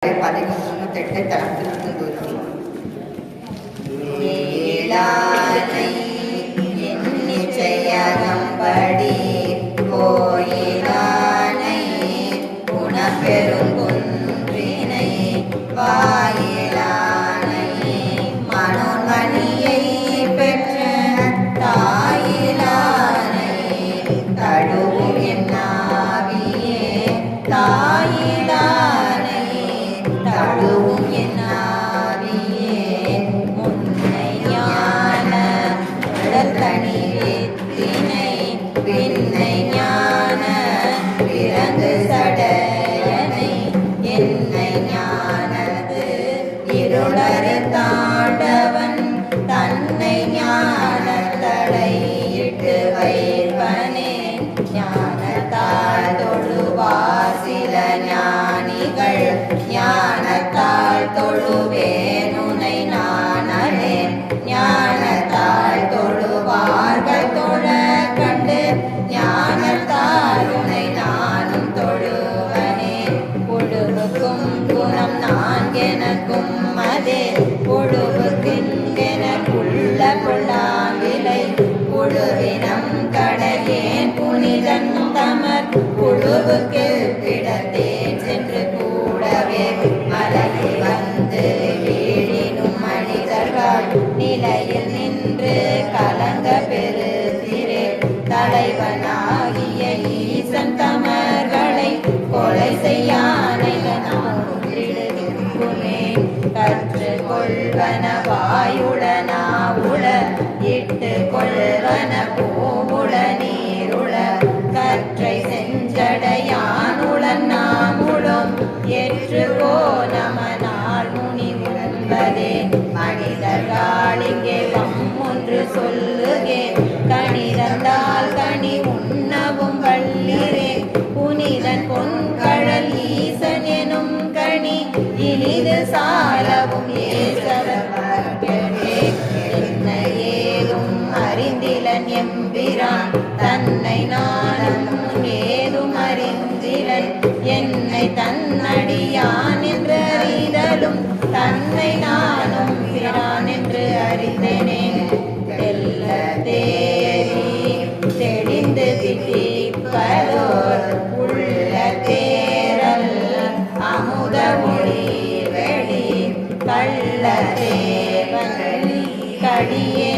பதினொன்று தளத்திற்கு தூக்கி நிச்சயகம்படி கோயிலானை குணப்பெருங்குன்றினை வாயிலானை மனோன்மணியை பெற்ற தாயிலானை தழுவும் என்னாவியே தாயிலானை தழுவும் என்னாவியே முன்னை ஞான உடல்தனி வித்தினை பின்னை ஞான பிறந்து சடையனை என்னை ஞானது இருளறு தாண்டவன் தன்னை ஞான தடையிட்டு வைப்பனே ஞானத்தால் தொழுவார் சில ஞானிகள் ஞானத்தால் தொழுவேனுனை நானே ஞானத்தால் தொழுவார்கள் தொழ கண்டு ஞானத்தால் உனை நானும் தொழுவனே புழுவுக்கும் குணம் நான் எனக்கும் அதே புழுவுக்கெனக்குள்ள கொள்ளாவிலை புழுவினம் கடையேன் புனிதன் தமர் புழுவுக்கு பிடத்தேன் சென்று கூடவே மலகி வந்து வீழினும் மனிதர்கள் நிலையில் நின்று கலங்க பெருதிரே தலைவனாகிய ஈசன் தமர்களை கொலை செய்யானை கற்று கொள்வன வாயுடனா உள இட்டு கொள்வன பூவுள நீருள கற்றை செஞ்சடையானுளன் நாமுளும் ஏற்று போனமனால் முனி உண்பதே மனிதர்கள் இங்கே ஒன்று சொல்லுகே கணிதந்தால் கனி உண்ணவும் வள்ளிரே புனிதன் பொன்கழல் ஈசன் எனும் கனி இனிது சாலவும் ஏசவர்கே என்ன ஏதும் அறிந்திலன் எம்பிரான் தன்னை நானும் ஏதும் அறிந்திலன் என்னை தன்னடியான் என்று அறிதலும் தன்னை நானும் பிரான் என்று அறிந்தேனே தெல்ல தேரி தெளிந்து திட்டிப்பதோர் உள்ள தேரல் அமுத மொழி வெளி கள்ள தேவன் கடியே